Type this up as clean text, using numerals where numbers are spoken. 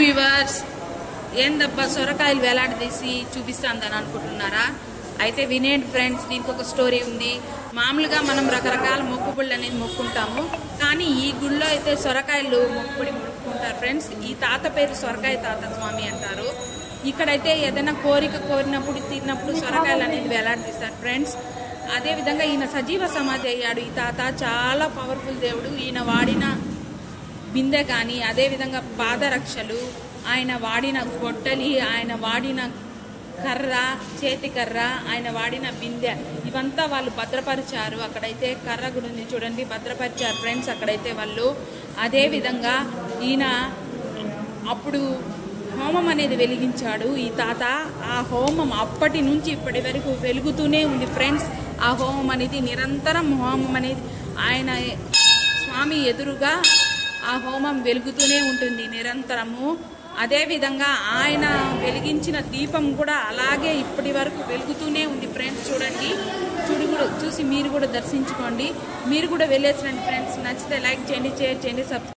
Viewers, ఏందబ్బా సొరకాయలు వేలాడదీసి చూపిస్తాందని అనుకుంటున్నారా? అయితే వినేయండి ఫ్రెండ్స్, దీనికి ఒక స్టోరీ ఉంది. మామూలుగా మనం రకరకాల మొక్కుబళ్ళు అనేది మొక్కుంటాము, కానీ ఈ గుళ్ళో అయితే సొరకాయలు మొక్కుబడి మొక్కుకుంటారు ఫ్రెండ్స్. ఈ తాత పేరు సొరకాయ తాత స్వామి అంటారు. ఇక్కడైతే ఏదైనా కోరిక కోరినప్పుడు తీరినప్పుడు సొరకాయలు అనేది వేలాడదీస్తారు ఫ్రెండ్స్. అదేవిధంగా ఈయన సజీవ సమాధి అయ్యాడు. ఈ తాత చాలా పవర్ఫుల్ దేవుడు. ఈయన వాడిన బిందె కానీ, అదేవిధంగా పాదరక్షలు, ఆయన వాడిన గొడ్డలి, ఆయన వాడిన కర్ర, చేతి కర్ర, ఆయన వాడిన బిందె, ఇవంతా వాళ్ళు భద్రపరిచారు. అక్కడైతే కర్ర గురించి చూడండి భద్రపరిచారు ఫ్రెండ్స్ అక్కడైతే వాళ్ళు. అదేవిధంగా ఈయన అప్పుడు హోమం అనేది వెలిగించాడు ఈ తాత. ఆ హోమం అప్పటి నుంచి ఇప్పటి వరకు వెలుగుతూనే ఉంది ఫ్రెండ్స్. ఆ హోమం అనేది నిరంతరం హోమం అనేది ఆయన స్వామి ఎదురుగా ఆ హోమం వెలుగుతూనే ఉంటుంది నిరంతరము. అదేవిధంగా ఆయన వెలిగించిన దీపం కూడా అలాగే ఇప్పటి వరకు వెలుగుతూనే ఉంది ఫ్రెండ్స్. చూడండి, చూసి మీరు కూడా దర్శించుకోండి. మీరు కూడా వెళ్ళేసిరండి ఫ్రెండ్స్. నచ్చితే లైక్ చేయండి, షేర్ చేయండి, సబ్స్క్రైబ్